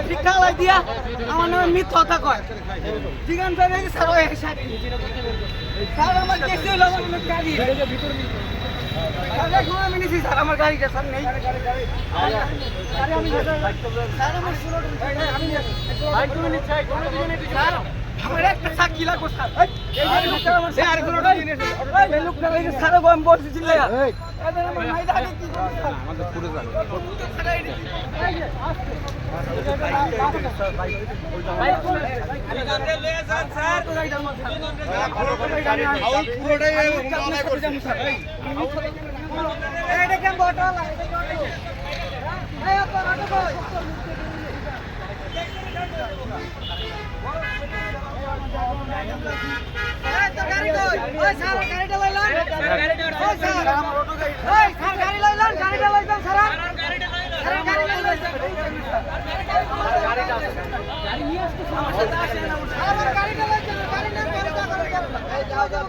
ভিক্ষা লাই দিয়া আমার নামে মিথ্যা কথা কয় জিগান ভাই এই স্যার ওই স্যার আমার কেস হইলো আমার গাড়ি স্যার ঘুরে মিনিছি স্যার আমার গাড়িটা স্যার নেই আরে আমি স্যার আমার আমি ভাই তুমি নিচ্ছে কোন দিনে স্যার আমার একটা সাক্ষী লাগবে স্যার এই যে আমার স্যার কোন দিনে এই লোকটা এই স্যার আমি বলছিলাম এই এদের আমার নাই দাঁড়িয়ে কি করব আমাদের পুরো জানে এই যে আস্তে ভাই আপনি লয়ে যান স্যার আউল পুরোটাই অনলাইন করছেন স্যার এই দেখেন বটল এই আপনার অটো কই এই তো গাড়ি কই ওই স্যার গাড়িটা লইলাম ওই স্যার আমার অটো গাড়ি ওই স্যার গাড়ি লইলাম গাড়িটা লইলাম স্যার গাড়িটা লইলাম গাড়ি নিয়ে আসতে আমার গাড়িটা লইলাম গাড়িটা এই যাও যাও